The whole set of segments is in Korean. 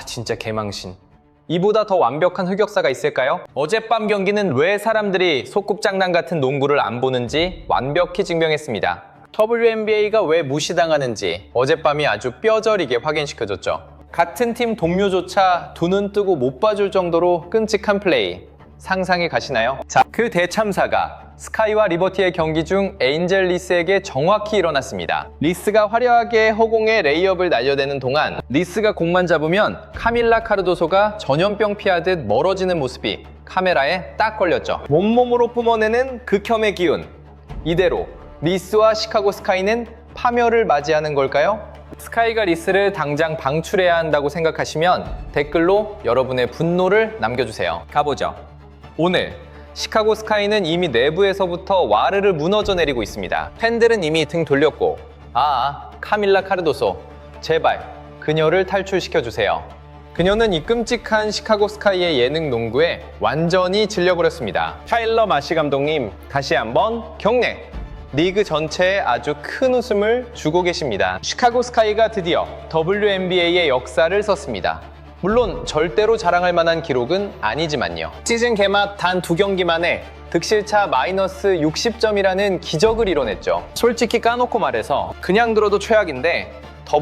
진짜 개망신. 이보다 더 완벽한 흑역사가 있을까요? 어젯밤 경기는 왜 사람들이 소꿉장난 같은 농구를 안 보는지 완벽히 증명했습니다. WNBA가 왜 무시당하는지 어젯밤이 아주 뼈저리게 확인시켜줬죠. 같은 팀 동료조차 두 눈 뜨고 못 봐줄 정도로 끔찍한 플레이. 상상이 가시나요? 자, 그 대참사가 스카이와 리버티의 경기 중 에인젤 리스에게 정확히 일어났습니다. 리스가 화려하게 허공에 레이업을 날려대는 동안 리스가 공만 잡으면 카밀라 카르도소가 전염병 피하듯 멀어지는 모습이 카메라에 딱 걸렸죠. 온몸으로 뿜어내는 극혐의 기운. 이대로 리스와 시카고 스카이는 파멸을 맞이하는 걸까요? 스카이가 리스를 당장 방출해야 한다고 생각하시면 댓글로 여러분의 분노를 남겨주세요. 가보죠. 오늘 시카고 스카이는 이미 내부에서부터 와르르 무너져 내리고 있습니다. 팬들은 이미 등 돌렸고 카밀라 카르도소 제발 그녀를 탈출시켜주세요. 그녀는 이 끔찍한 시카고 스카이의 예능 농구에 완전히 질려버렸습니다. 타일러 마시 감독님 다시 한번 경례! 리그 전체에 아주 큰 웃음을 주고 계십니다. 시카고 스카이가 드디어 WNBA의 역사를 썼습니다. 물론 절대로 자랑할 만한 기록은 아니지만요. 시즌 개막 단 2경기 만에 득실차 마이너스 60점이라는 기적을 이뤄냈죠. 솔직히 까놓고 말해서 그냥 들어도 최악인데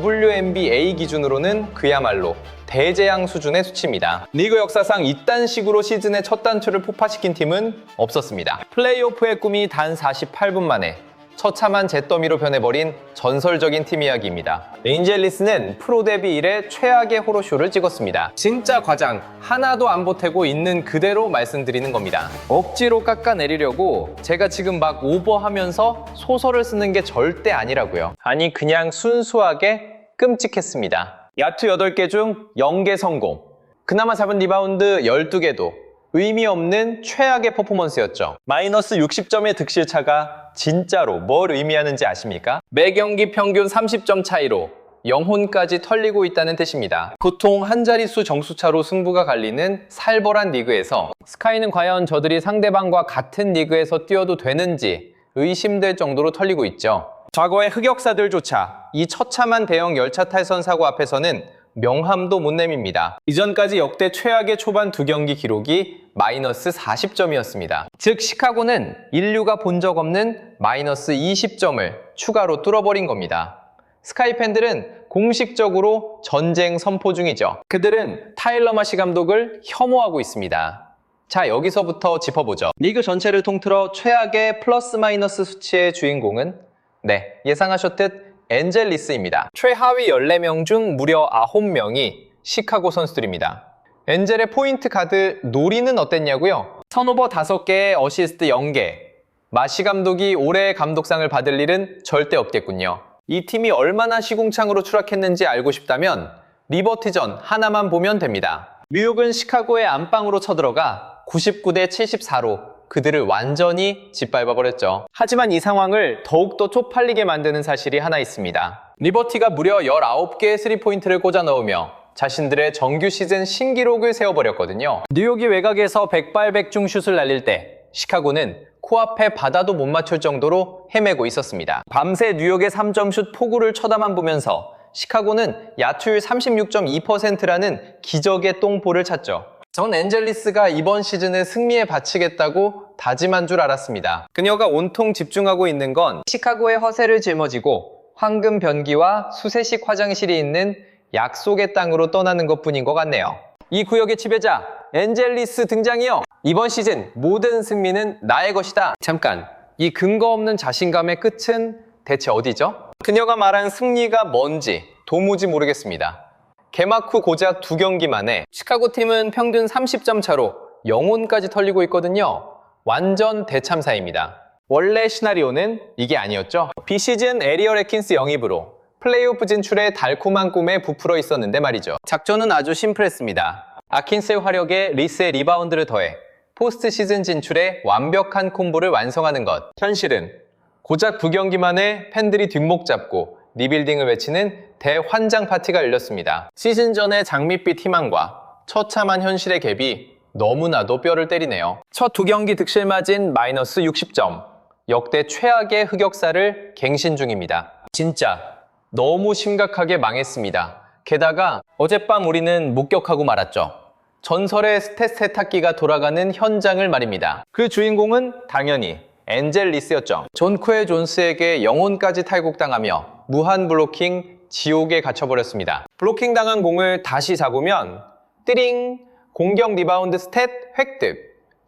WNBA 기준으로는 그야말로 대재앙 수준의 수치입니다. 리그 역사상 이딴 식으로 시즌의 첫 단추를 폭파시킨 팀은 없었습니다. 플레이오프의 꿈이 단 48분 만에 처참한 잿더미로 변해버린 전설적인 팀 이야기입니다. 에인젤 리스는 프로 데뷔 이래 최악의 호러쇼를 찍었습니다. 진짜 과장 하나도 안 보태고 있는 그대로 말씀드리는 겁니다. 억지로 깎아내리려고 제가 지금 막 오버하면서 소설을 쓰는 게 절대 아니라고요. 아니 그냥 순수하게 끔찍했습니다. 야투 8개 중 0개 성공. 그나마 잡은 리바운드 12개도 의미 없는 최악의 퍼포먼스였죠. 마이너스 60점의 득실차가 진짜로 뭘 의미하는지 아십니까? 매 경기 평균 30점 차이로 영혼까지 털리고 있다는 뜻입니다. 보통 한 자릿수 점수차로 승부가 갈리는 살벌한 리그에서 스카이는 과연 저들이 상대방과 같은 리그에서 뛰어도 되는지 의심될 정도로 털리고 있죠. 과거의 흑역사들조차 이 처참한 대형 열차 탈선 사고 앞에서는 명함도 못 내밉니다. 이전까지 역대 최악의 초반 2경기 기록이 마이너스 40점이었습니다. 즉 시카고는 인류가 본 적 없는 마이너스 20점을 추가로 뚫어버린 겁니다. 스카이 팬들은 공식적으로 전쟁 선포 중이죠. 그들은 타일러 마시 감독을 혐오하고 있습니다. 자, 여기서부터 짚어보죠. 리그 전체를 통틀어 최악의 플러스 마이너스 수치의 주인공은 예상하셨듯 엔젤 리스입니다. 최하위 14명 중 무려 9명이 시카고 선수들입니다. 엔젤의 포인트 가드 노리는 어땠냐고요? 턴오버 5개에 어시스트 0개. 마시 감독이 올해의 감독상을 받을 일은 절대 없겠군요. 이 팀이 얼마나 시궁창으로 추락했는지 알고 싶다면 리버티전 하나만 보면 됩니다. 뉴욕은 시카고의 안방으로 쳐들어가 99대 74로 그들을 완전히 짓밟아버렸죠. 하지만 이 상황을 더욱더 쪽팔리게 만드는 사실이 하나 있습니다. 리버티가 무려 19개의 3포인트를 꽂아 넣으며 자신들의 정규 시즌 신기록을 세워버렸거든요. 뉴욕이 외곽에서 백발백중 슛을 날릴 때 시카고는 코앞에 바다도 못 맞출 정도로 헤매고 있었습니다. 밤새 뉴욕의 3점 슛 폭우를 쳐다만 보면서 시카고는 야투율 36.2%라는 기적의 똥볼을 찾죠. 전 엔젤리스가 이번 시즌을 승리에 바치겠다고 다짐한 줄 알았습니다. 그녀가 온통 집중하고 있는 건 시카고의 허세를 짊어지고 황금 변기와 수세식 화장실이 있는 약속의 땅으로 떠나는 것뿐인 것 같네요. 이 구역의 지배자 엔젤리스 등장이요. 이번 시즌 모든 승리는 나의 것이다. 잠깐, 이 근거 없는 자신감의 끝은 대체 어디죠? 그녀가 말한 승리가 뭔지 도무지 모르겠습니다. 개막 후 고작 2경기 만에 시카고 팀은 평균 30점 차로 영혼까지 털리고 있거든요. 완전 대참사입니다. 원래 시나리오는 이게 아니었죠. 비시즌 에리얼 애킨스 영입으로 플레이오프 진출에 달콤한 꿈에 부풀어 있었는데 말이죠. 작전은 아주 심플했습니다. 아킨스의 화력에 리스의 리바운드를 더해 포스트 시즌 진출에 완벽한 콤보를 완성하는 것. 현실은 고작 2경기 만에 팬들이 뒷목 잡고 리빌딩을 외치는 대환장 파티가 열렸습니다. 시즌 전의 장밋빛 희망과 처참한 현실의 갭이 너무나도 뼈를 때리네요. 첫 2경기 득실 마진 마이너스 60점. 역대 최악의 흑역사를 갱신 중입니다. 진짜 너무 심각하게 망했습니다. 게다가 어젯밤 우리는 목격하고 말았죠. 전설의 스탯 세탁기가 돌아가는 현장을 말입니다. 그 주인공은 당연히 엔젤 리스였죠. 존 쿠에 존스에게 영혼까지 탈곡당하며 무한 블로킹 지옥에 갇혀버렸습니다. 블로킹 당한 공을 다시 잡으면 띠링! 공격 리바운드 스탯 획득.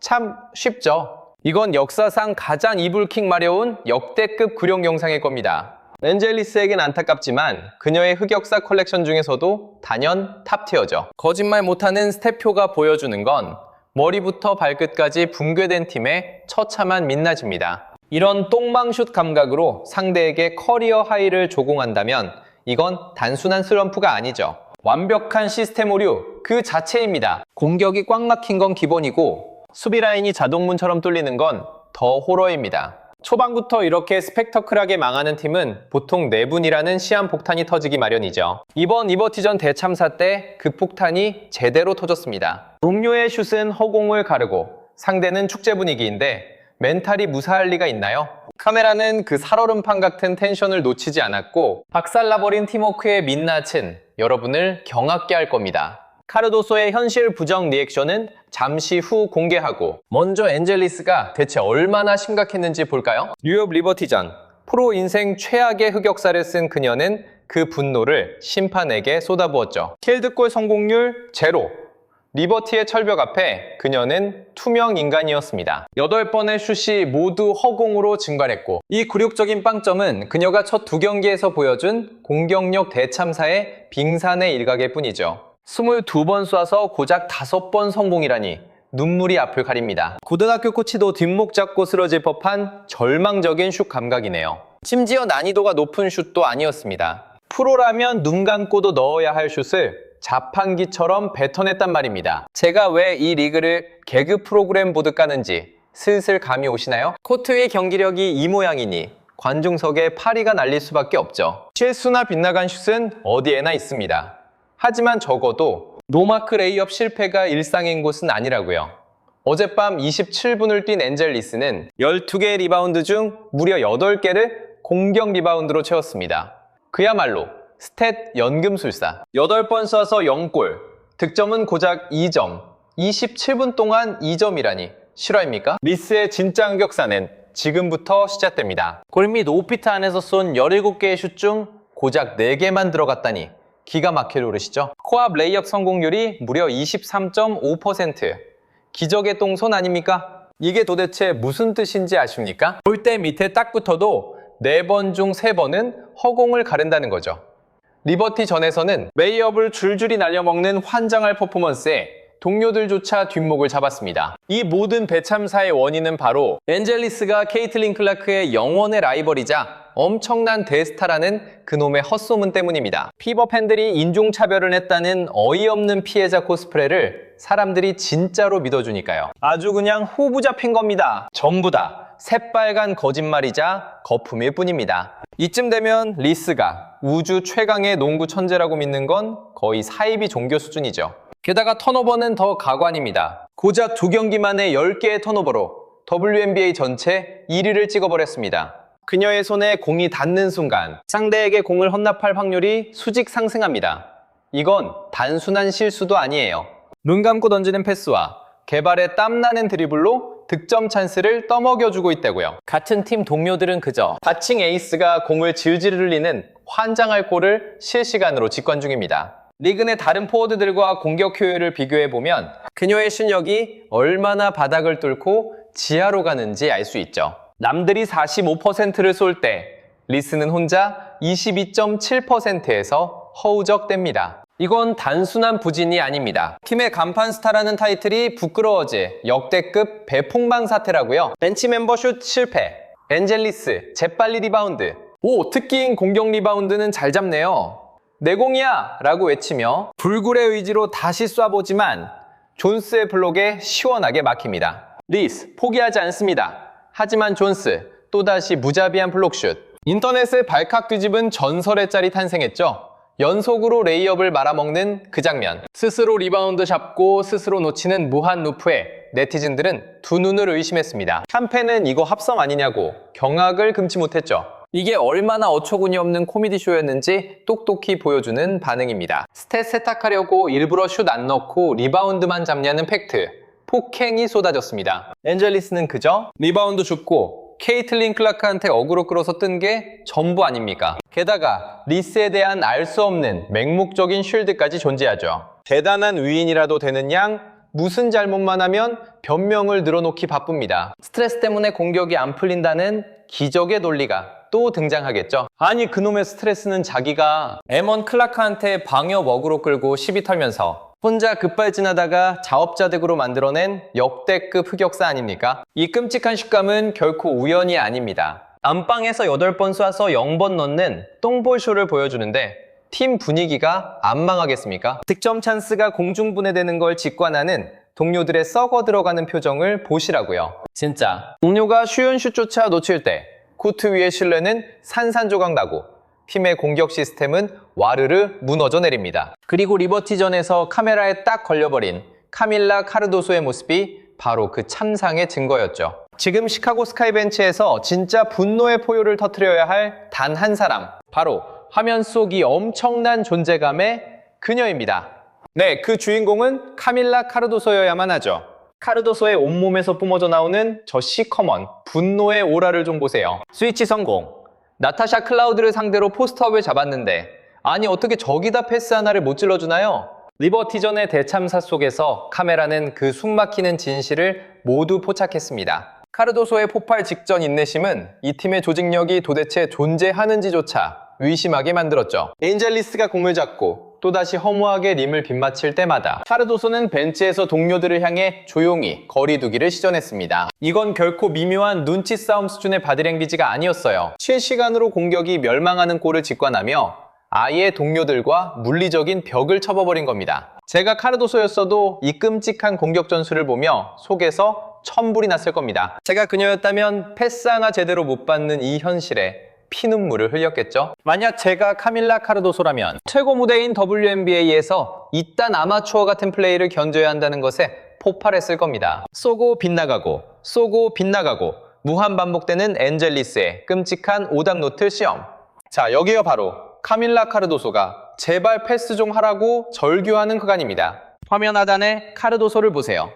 참 쉽죠. 이건 역사상 가장 이불킥 마려운 역대급 구령 영상일 겁니다. 엔젤 리스에겐 안타깝지만 그녀의 흑역사 컬렉션 중에서도 단연 탑티어죠. 거짓말 못하는 스탯표가 보여주는 건 머리부터 발끝까지 붕괴된 팀의 처참한 민낯입니다. 이런 똥망슛 감각으로 상대에게 커리어 하이를 조공한다면 이건 단순한 슬럼프가 아니죠. 완벽한 시스템 오류 그 자체입니다. 공격이 꽉 막힌 건 기본이고 수비 라인이 자동문처럼 뚫리는 건 더 호러입니다. 초반부터 이렇게 스펙터클하게 망하는 팀은 보통 내분이라는 시한폭탄이 터지기 마련이죠. 이번 리버티전 대참사 때 그 폭탄이 제대로 터졌습니다. 동료의 슛은 허공을 가르고 상대는 축제 분위기인데 멘탈이 무사할 리가 있나요? 카메라는 그 살얼음판 같은 텐션을 놓치지 않았고 박살나버린 팀워크의 민낯은 여러분을 경악게 할 겁니다. 카르도소의 현실 부정 리액션은 잠시 후 공개하고 먼저 엔젤 리스가 대체 얼마나 심각했는지 볼까요? 뉴욕 리버티전 프로 인생 최악의 흑역사를 쓴 그녀는 그 분노를 심판에게 쏟아부었죠. 필드골 성공률 제로. 리버티의 철벽 앞에 그녀는 투명 인간이었습니다. 8번의 슛이 모두 허공으로 증발했고 이 굴욕적인 빵점은 그녀가 첫 2경기에서 보여준 공격력 대참사의 빙산의 일각일 뿐이죠. 22번 쏴서 고작 5번 성공이라니 눈물이 앞을 가립니다. 고등학교 코치도 뒷목 잡고 쓰러질 법한 절망적인 슛 감각이네요. 심지어 난이도가 높은 슛도 아니었습니다. 프로라면 눈 감고도 넣어야 할 슛을 자판기처럼 뱉어냈단 말입니다. 제가 왜 이 리그를 개그 프로그램 보듯 까는지 슬슬 감이 오시나요? 코트 위 경기력이 이 모양이니 관중석에 파리가 날릴 수밖에 없죠. 실수나 빗나간 슛은 어디에나 있습니다. 하지만 적어도 노마크 레이업 실패가 일상인 곳은 아니라고요. 어젯밤 27분을 뛴 엔젤 리스는 12개의 리바운드 중 무려 8개를 공격 리바운드로 채웠습니다. 그야말로 스탯 연금술사. 8번 쏴서 0골, 득점은 고작 2점, 27분 동안 2점이라니 실화입니까? 리스의 진짜 흑역사는 지금부터 시작됩니다. 골밑 5피트 안에서 쏜 17개의 슛 중 고작 4개만 들어갔다니 기가 막힐 노릇이죠. 코앞 레이업 성공률이 무려 23.5%. 기적의 똥손 아닙니까? 이게 도대체 무슨 뜻인지 아십니까? 골대 밑에 딱 붙어도 4번 중 3번은 허공을 가른다는 거죠. 리버티 전에서는 레이업을 줄줄이 날려먹는 환장할 퍼포먼스에 동료들조차 뒷목을 잡았습니다. 이 모든 배참사의 원인은 바로 엔젤 리스가 케이틀린 클라크의 영원의 라이벌이자 엄청난 대스타라는 그놈의 헛소문 때문입니다. 피버 팬들이 인종차별을 했다는 어이없는 피해자 코스프레를 사람들이 진짜로 믿어주니까요. 아주 그냥 호부 잡힌 겁니다. 전부 다 새빨간 거짓말이자 거품일 뿐입니다. 이쯤 되면 리스가 우주 최강의 농구 천재라고 믿는 건 거의 사이비 종교 수준이죠. 게다가 턴오버는 더 가관입니다. 고작 2경기 만에 10개의 턴오버로 WNBA 전체 1위를 찍어버렸습니다. 그녀의 손에 공이 닿는 순간 상대에게 공을 헌납할 확률이 수직 상승합니다. 이건 단순한 실수도 아니에요. 눈 감고 던지는 패스와 개발에 땀나는 드리블로 득점 찬스를 떠먹여주고 있다고요. 같은 팀 동료들은 그저 다칭 에이스가 공을 질질 흘리는 환장할 골을 실시간으로 직관 중입니다. 리그 내 다른 포워드들과 공격 효율을 비교해보면 그녀의 실력이 얼마나 바닥을 뚫고 지하로 가는지 알 수 있죠. 남들이 45%를 쏠 때 리스는 혼자 22.7%에서 허우적댑니다. 이건 단순한 부진이 아닙니다. 팀의 간판 스타라는 타이틀이 부끄러워질 역대급 배폭망 사태라고요. 벤치 멤버 슛 실패, 엔젤 리스 재빨리 리바운드. 오, 특기인 공격 리바운드는 잘 잡네요. 내 공이야! 라고 외치며 불굴의 의지로 다시 쏴보지만 존스의 블록에 시원하게 막힙니다. 리스 포기하지 않습니다. 하지만 존스 또다시 무자비한 블록슛. 인터넷에 발칵 뒤집은 전설의 짤이 탄생했죠. 연속으로 레이업을 말아먹는 그 장면. 스스로 리바운드 잡고 스스로 놓치는 무한 루프에 네티즌들은 두 눈을 의심했습니다. 한 팬은 이거 합성 아니냐고 경악을 금치 못했죠. 이게 얼마나 어처구니 없는 코미디 쇼였는지 똑똑히 보여주는 반응입니다. 스탯 세탁하려고 일부러 슛 안 넣고 리바운드만 잡냐는 팩트. 폭행이 쏟아졌습니다. 엔젤리스는 그저 리바운드 줍고 케이틀린 클라크한테 어그로 끌어서 뜬 게 전부 아닙니까? 게다가 리스에 대한 알 수 없는 맹목적인 쉴드까지 존재하죠. 대단한 위인이라도 되는 양 무슨 잘못만 하면 변명을 늘어놓기 바쁩니다. 스트레스 때문에 공격이 안 풀린다는 기적의 논리가 또 등장하겠죠. 아니 그놈의 스트레스는 자기가 에먼 클라크한테 방역 어그로 끌고 시비 털면서 혼자 급발진하다가 자업자득으로 만들어낸 역대급 흑역사 아닙니까? 이 끔찍한 슛감은 결코 우연이 아닙니다. 안방에서 8번 쏴서 0번 넣는 똥볼쇼를 보여주는데 팀 분위기가 안 망하겠습니까? 득점 찬스가 공중분해되는 걸 직관하는 동료들의 썩어 들어가는 표정을 보시라고요. 진짜 동료가 쉬운 슛조차 놓칠 때 코트 위의 신뢰는 산산조각 나고 팀의 공격 시스템은 와르르 무너져 내립니다. 그리고 리버티전에서 카메라에 딱 걸려버린 카밀라 카르도소의 모습이 바로 그 참상의 증거였죠. 지금 시카고 스카이벤치에서 진짜 분노의 포효를 터뜨려야 할 단 한 사람, 바로 화면 속 이 엄청난 존재감의 그녀입니다. 네, 그 주인공은 카밀라 카르도소여야만 하죠. 카르도소의 온몸에서 뿜어져 나오는 저 시커먼 분노의 오라를 좀 보세요. 스위치 성공. 나타샤 클라우드를 상대로 포스트업을 잡았는데 아니 어떻게 저기다 패스 하나를 못 찔러주나요? 리버티전의 대참사 속에서 카메라는 그 숨막히는 진실을 모두 포착했습니다. 카르도소의 폭발 직전 인내심은 이 팀의 조직력이 도대체 존재하는지조차 의심하게 만들었죠. 엔젤리스가 공을 잡고 또다시 허무하게 림을 빗맞힐 때마다 카르도소는 벤치에서 동료들을 향해 조용히 거리두기를 시전했습니다. 이건 결코 미묘한 눈치 싸움 수준의 바디랭귀지가 아니었어요. 실시간으로 공격이 멸망하는 골을 직관하며 아예 동료들과 물리적인 벽을 쳐버린 겁니다. 제가 카르도소였어도 이 끔찍한 공격 전술을 보며 속에서 천불이 났을 겁니다. 제가 그녀였다면 패스 하나 제대로 못 받는 이 현실에 피눈물을 흘렸겠죠? 만약 제가 카밀라 카르도소라면 최고 무대인 WNBA에서 이딴 아마추어 같은 플레이를 견뎌야 한다는 것에 폭발했을 겁니다. 쏘고 빗나가고 쏘고 빗나가고 무한 반복되는 엔젤리스의 끔찍한 오답노트 시험. 자, 여기가 바로 카밀라 카르도소가 제발 패스 좀 하라고 절규하는 구간입니다. 화면 하단에 카르도소를 보세요.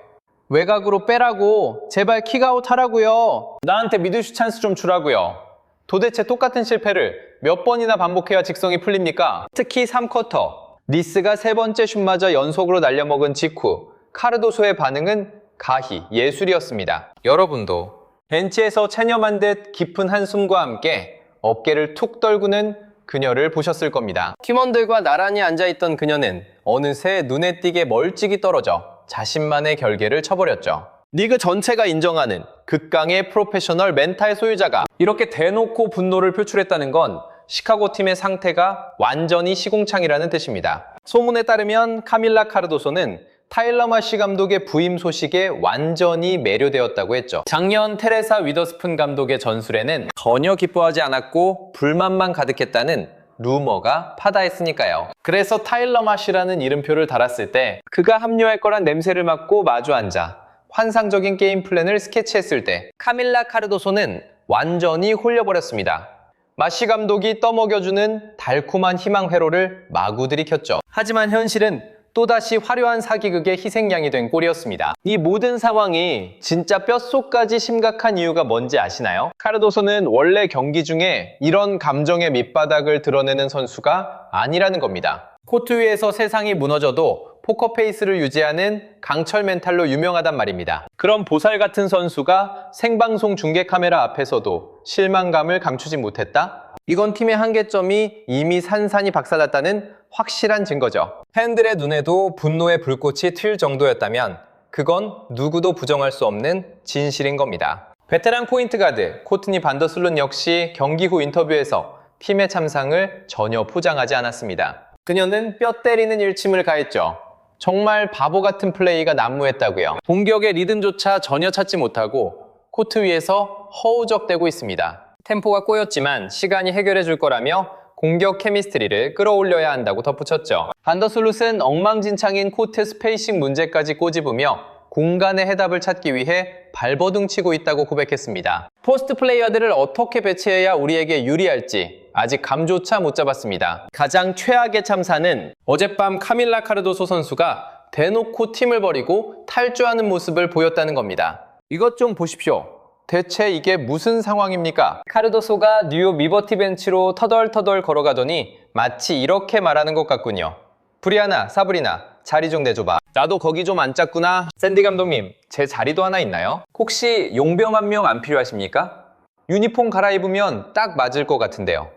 외곽으로 빼라고, 제발 킥아웃 하라고요. 나한테 미드슛 찬스 좀 주라고요. 도대체 똑같은 실패를 몇 번이나 반복해야 직성이 풀립니까? 특히 3쿼터, 리스가 3번째 슛마저 연속으로 날려먹은 직후 카르도소의 반응은 가히 예술이었습니다. 여러분도 벤치에서 체념한 듯 깊은 한숨과 함께 어깨를 툭 떨구는 그녀를 보셨을 겁니다. 팀원들과 나란히 앉아있던 그녀는 어느새 눈에 띄게 멀찍이 떨어져 자신만의 결계를 쳐버렸죠. 리그 전체가 인정하는 극강의 프로페셔널 멘탈 소유자가 이렇게 대놓고 분노를 표출했다는 건 시카고 팀의 상태가 완전히 시궁창이라는 뜻입니다. 소문에 따르면 카밀라 카르도소는 타일러 마시 감독의 부임 소식에 완전히 매료되었다고 했죠. 작년 테레사 위더스푼 감독의 전술에는 전혀 기뻐하지 않았고 불만만 가득했다는 루머가 파다했으니까요. 그래서 타일러 마시라는 이름표를 달았을 때 그가 합류할 거란 냄새를 맡고 마주 앉아 환상적인 게임 플랜을 스케치했을 때 카밀라 카르도소는 완전히 홀려버렸습니다. 마시 감독이 떠먹여주는 달콤한 희망 회로를 마구 들이켰죠. 하지만 현실은 또다시 화려한 사기극의 희생양이 된 꼴이었습니다. 이 모든 상황이 진짜 뼛속까지 심각한 이유가 뭔지 아시나요? 카르도소는 원래 경기 중에 이런 감정의 밑바닥을 드러내는 선수가 아니라는 겁니다. 코트 위에서 세상이 무너져도 포커페이스를 유지하는 강철 멘탈로 유명하단 말입니다. 그럼 보살 같은 선수가 생방송 중계 카메라 앞에서도 실망감을 감추지 못했다? 이건 팀의 한계점이 이미 산산이 박살났다는 확실한 증거죠. 팬들의 눈에도 분노의 불꽃이 튈 정도였다면 그건 누구도 부정할 수 없는 진실인 겁니다. 베테랑 포인트 가드 코트니 반더슬룬 역시 경기 후 인터뷰에서 팀의 참상을 전혀 포장하지 않았습니다. 그녀는 뼈 때리는 일침을 가했죠. 정말 바보 같은 플레이가 난무했다고요. 공격의 리듬조차 전혀 찾지 못하고 코트 위에서 허우적대고 있습니다. 템포가 꼬였지만 시간이 해결해 줄 거라며 공격 케미스트리를 끌어올려야 한다고 덧붙였죠. 반더슬룻은 엉망진창인 코트 스페이싱 문제까지 꼬집으며 공간의 해답을 찾기 위해 발버둥 치고 있다고 고백했습니다. 포스트 플레이어들을 어떻게 배치해야 우리에게 유리할지 아직 감조차 못 잡았습니다. 가장 최악의 참사는 어젯밤 카밀라 카르도소 선수가 대놓고 팀을 버리고 탈주하는 모습을 보였다는 겁니다. 이것 좀 보십시오. 대체 이게 무슨 상황입니까? 카르도소가 뉴욕 리버티 벤치로 터덜터덜 걸어가더니 마치 이렇게 말하는 것 같군요. 브리아나, 사브리나, 자리 좀 내줘봐. 나도 거기 좀 앉았구나. 샌디 감독님, 제 자리도 하나 있나요? 혹시 용병 한 명 안 필요하십니까? 유니폼 갈아입으면 딱 맞을 것 같은데요.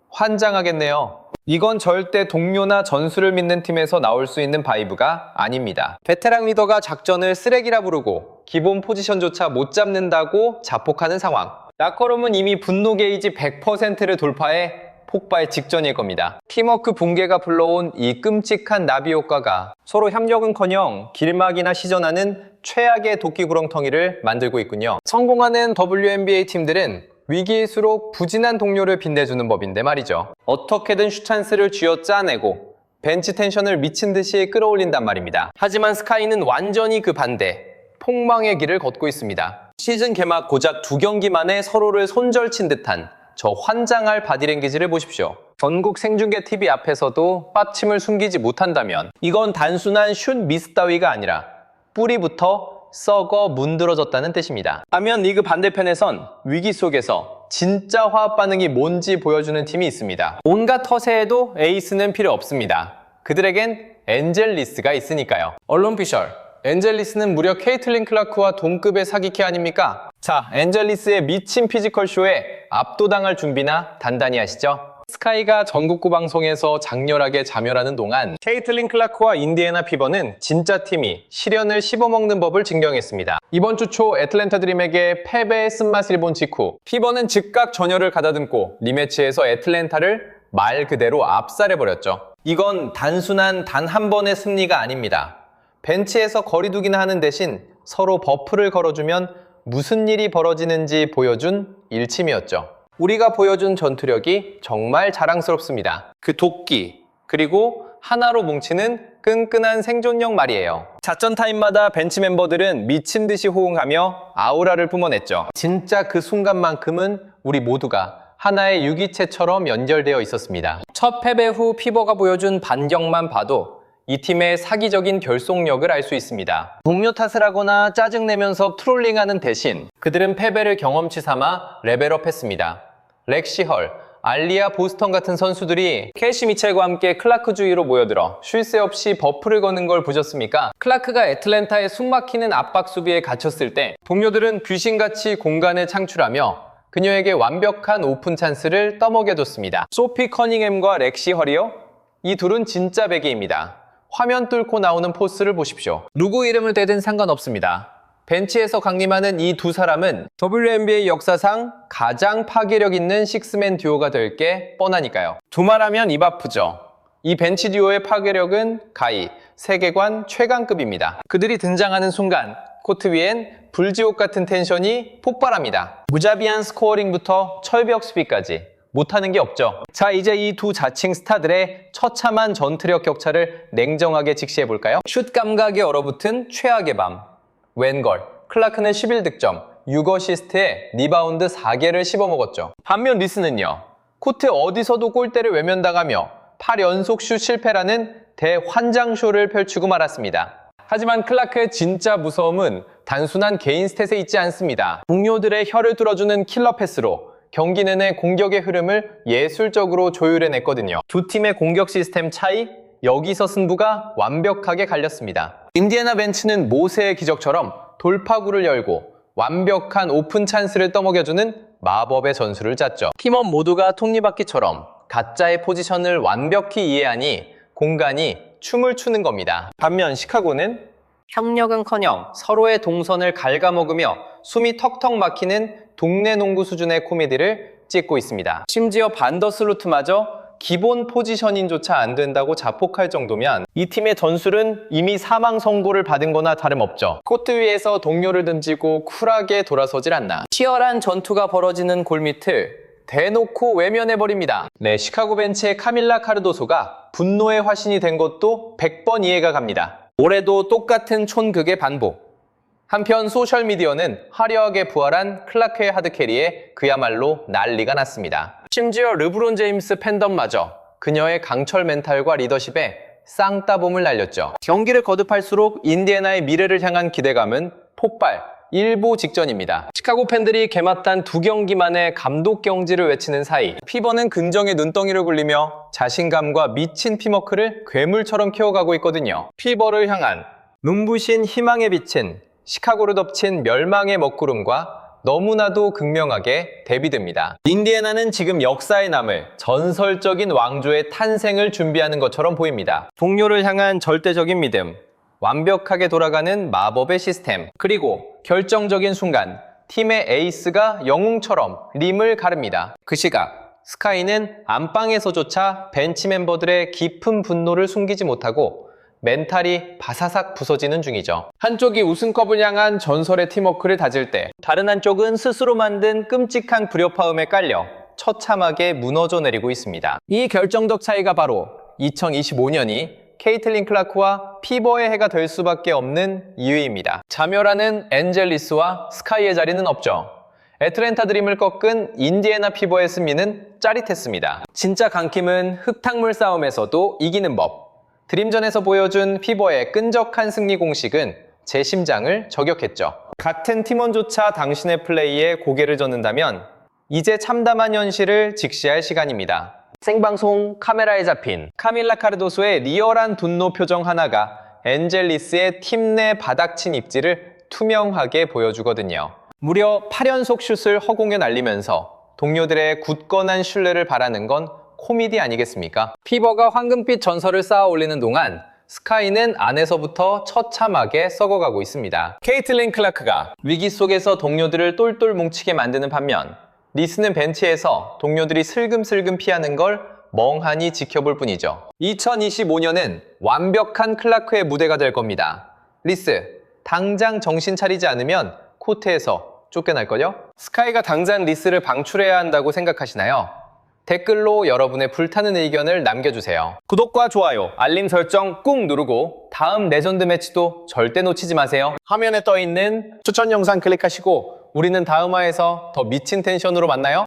환장하겠네요. 이건 절대 동료나 전술을 믿는 팀에서 나올 수 있는 바이브가 아닙니다. 베테랑 리더가 작전을 쓰레기라 부르고 기본 포지션조차 못 잡는다고 자폭하는 상황. 라커룸은 이미 분노 게이지 100%를 돌파해 폭발 직전일 겁니다. 팀워크 붕괴가 불러온 이 끔찍한 나비 효과가 서로 협력은커녕 길막이나 시전하는 최악의 도끼 구렁텅이를 만들고 있군요. 성공하는 WNBA 팀들은 위기일수록 부진한 동료를 빛내주는 법인데 말이죠. 어떻게든 슛찬스를 쥐어짜내고 벤치 텐션을 미친 듯이 끌어올린단 말입니다. 하지만 스카이는 완전히 그 반대, 폭망의 길을 걷고 있습니다. 시즌 개막 고작 2경기 만에 서로를 손절친 듯한 저 환장할 바디랭귀지를 보십시오. 전국 생중계 TV 앞에서도 빠침을 숨기지 못한다면 이건 단순한 슛 미스 따위가 아니라 뿌리부터 썩어 문드러졌다는 뜻입니다. 반면 리그 반대편에선 위기 속에서 진짜 화학 반응이 뭔지 보여주는 팀이 있습니다. 온갖 허세에도 에이스는 필요 없습니다. 그들에겐 엔젤리스가 있으니까요. 언론 피셜, 엔젤리스는 무려 케이틀린 클라크와 동급의 사기캐 아닙니까? 자, 엔젤리스의 미친 피지컬 쇼에 압도당할 준비나 단단히 하시죠. 스카이가 전국구 방송에서 장렬하게 자멸하는 동안 케이틀린 클라크와 인디애나 피버는 진짜 팀이 시련을 씹어먹는 법을 증명했습니다. 이번 주 초 애틀랜타 드림에게 패배의 쓴맛을 본 직후 피버는 즉각 전열을 가다듬고 리매치에서 애틀랜타를 말 그대로 압살해버렸죠. 이건 단순한 단 한 번의 승리가 아닙니다. 벤치에서 거리두기나 하는 대신 서로 버프를 걸어주면 무슨 일이 벌어지는지 보여준 일침이었죠. 우리가 보여준 전투력이 정말 자랑스럽습니다. 그 도끼, 그리고 하나로 뭉치는 끈끈한 생존력 말이에요. 작전 타임마다 벤치 멤버들은 미친 듯이 호응하며 아우라를 뿜어냈죠. 진짜 그 순간만큼은 우리 모두가 하나의 유기체처럼 연결되어 있었습니다. 첫 패배 후 피버가 보여준 반격만 봐도 이 팀의 사기적인 결속력을 알 수 있습니다. 동료 탓을 하거나 짜증내면서 트롤링하는 대신 그들은 패배를 경험치 삼아 레벨업했습니다. 렉시 헐, 알리아 보스턴 같은 선수들이 캐시 미첼과 함께 클라크 주위로 모여들어 쉴 새 없이 버프를 거는 걸 보셨습니까? 클라크가 애틀랜타의 숨막히는 압박 수비에 갇혔을 때 동료들은 귀신같이 공간을 창출하며 그녀에게 완벽한 오픈 찬스를 떠먹여줬습니다. 소피 커닝햄과 렉시 헐이요? 이 둘은 진짜 베개입니다. 화면 뚫고 나오는 포스를 보십시오. 누구 이름을 대든 상관없습니다. 벤치에서 강림하는 이 두 사람은 WNBA 역사상 가장 파괴력 있는 식스맨 듀오가 될 게 뻔하니까요. 두말하면 입 아프죠. 이 벤치 듀오의 파괴력은 가히 세계관 최강급입니다. 그들이 등장하는 순간 코트 위엔 불지옥 같은 텐션이 폭발합니다. 무자비한 스코어링부터 철벽 수비까지 못하는 게 없죠. 자, 이제 이 두 자칭 스타들의 처참한 전투력 격차를 냉정하게 직시해볼까요? 슛 감각에 얼어붙은 최악의 밤. 웬걸, 클라크는 11득점, 6어시스트에 리바운드 4개를 씹어먹었죠. 반면 리스는요, 코트 어디서도 골대를 외면당하며 8연속 슛 실패라는 대환장쇼를 펼치고 말았습니다. 하지만 클라크의 진짜 무서움은 단순한 개인 스탯에 있지 않습니다. 동료들의 혀를 뚫어주는 킬러 패스로 경기 내내 공격의 흐름을 예술적으로 조율해냈거든요. 두 팀의 공격 시스템 차이, 여기서 승부가 완벽하게 갈렸습니다. 인디애나 벤츠는 모세의 기적처럼 돌파구를 열고 완벽한 오픈 찬스를 떠먹여주는 마법의 전술을 짰죠. 팀원 모두가 톱니바퀴처럼 가짜의 포지션을 완벽히 이해하니 공간이 춤을 추는 겁니다. 반면 시카고는 협력은커녕 서로의 동선을 갉아먹으며 숨이 턱턱 막히는 동네 농구 수준의 코미디를 찍고 있습니다. 심지어 반더슬루트마저 기본 포지셔닝조차 안 된다고 자폭할 정도면 이 팀의 전술은 이미 사망 선고를 받은 거나 다름없죠. 코트 위에서 동료를 던지고 쿨하게 돌아서질 않나. 치열한 전투가 벌어지는 골밑을 대놓고 외면해버립니다. 네, 시카고 벤치의 카밀라 카르도소가 분노의 화신이 된 것도 100번 이해가 갑니다. 올해도 똑같은 촌극의 반복. 한편 소셜미디어는 화려하게 부활한 클라크의 하드캐리에 그야말로 난리가 났습니다. 심지어 르브론 제임스 팬덤마저 그녀의 강철 멘탈과 리더십에 쌍따봉을 날렸죠. 경기를 거듭할수록 인디애나의 미래를 향한 기대감은 폭발, 일보 직전입니다. 시카고 팬들이 개막단 2경기 만에 감독 경지를 외치는 사이 피버는 긍정의 눈덩이를 굴리며 자신감과 미친 팀워크를 괴물처럼 키워가고 있거든요. 피버를 향한 눈부신 희망의 빛은 시카고를 덮친 멸망의 먹구름과 너무나도 극명하게 대비됩니다. 인디애나는 지금 역사에 남을 전설적인 왕조의 탄생을 준비하는 것처럼 보입니다. 동료를 향한 절대적인 믿음, 완벽하게 돌아가는 마법의 시스템, 그리고 결정적인 순간 팀의 에이스가 영웅처럼 림을 가릅니다. 그 시각 스카이는 안방에서조차 벤치 멤버들의 깊은 분노를 숨기지 못하고 멘탈이 바사삭 부서지는 중이죠. 한쪽이 우승컵을 향한 전설의 팀워크를 다질 때 다른 한쪽은 스스로 만든 끔찍한 불협화음에 깔려 처참하게 무너져 내리고 있습니다. 이 결정적 차이가 바로 2025년이 케이틀린 클라크와 피버의 해가 될 수밖에 없는 이유입니다. 자멸하는 엔젤리스와 스카이의 자리는 없죠. 애틀랜타 드림을 꺾은 인디애나 피버의 승리는 짜릿했습니다. 진짜 강팀은 흙탕물 싸움에서도 이기는 법. 드림전에서 보여준 피버의 끈적한 승리 공식은 제 심장을 저격했죠. 같은 팀원조차 당신의 플레이에 고개를 젓는다면 이제 참담한 현실을 직시할 시간입니다. 생방송 카메라에 잡힌 카밀라 카르도소의 리얼한 분노 표정 하나가 엔젤리스의 팀 내 바닥친 입지를 투명하게 보여주거든요. 무려 8연속 슛을 허공에 날리면서 동료들의 굳건한 신뢰를 바라는 건 코미디 아니겠습니까? 피버가 황금빛 전설을 쌓아 올리는 동안 스카이는 안에서부터 처참하게 썩어가고 있습니다. 케이틀린 클라크가 위기 속에서 동료들을 똘똘 뭉치게 만드는 반면 리스는 벤치에서 동료들이 슬금슬금 피하는 걸 멍하니 지켜볼 뿐이죠. 2025년은 완벽한 클라크의 무대가 될 겁니다. 리스, 당장 정신 차리지 않으면 코트에서 쫓겨날걸요? 스카이가 당장 리스를 방출해야 한다고 생각하시나요? 댓글로 여러분의 불타는 의견을 남겨주세요. 구독과 좋아요, 알림 설정 꾹 누르고 다음 레전드 매치도 절대 놓치지 마세요. 화면에 떠있는 추천 영상 클릭하시고 우리는 다음 화에서 더 미친 텐션으로 만나요.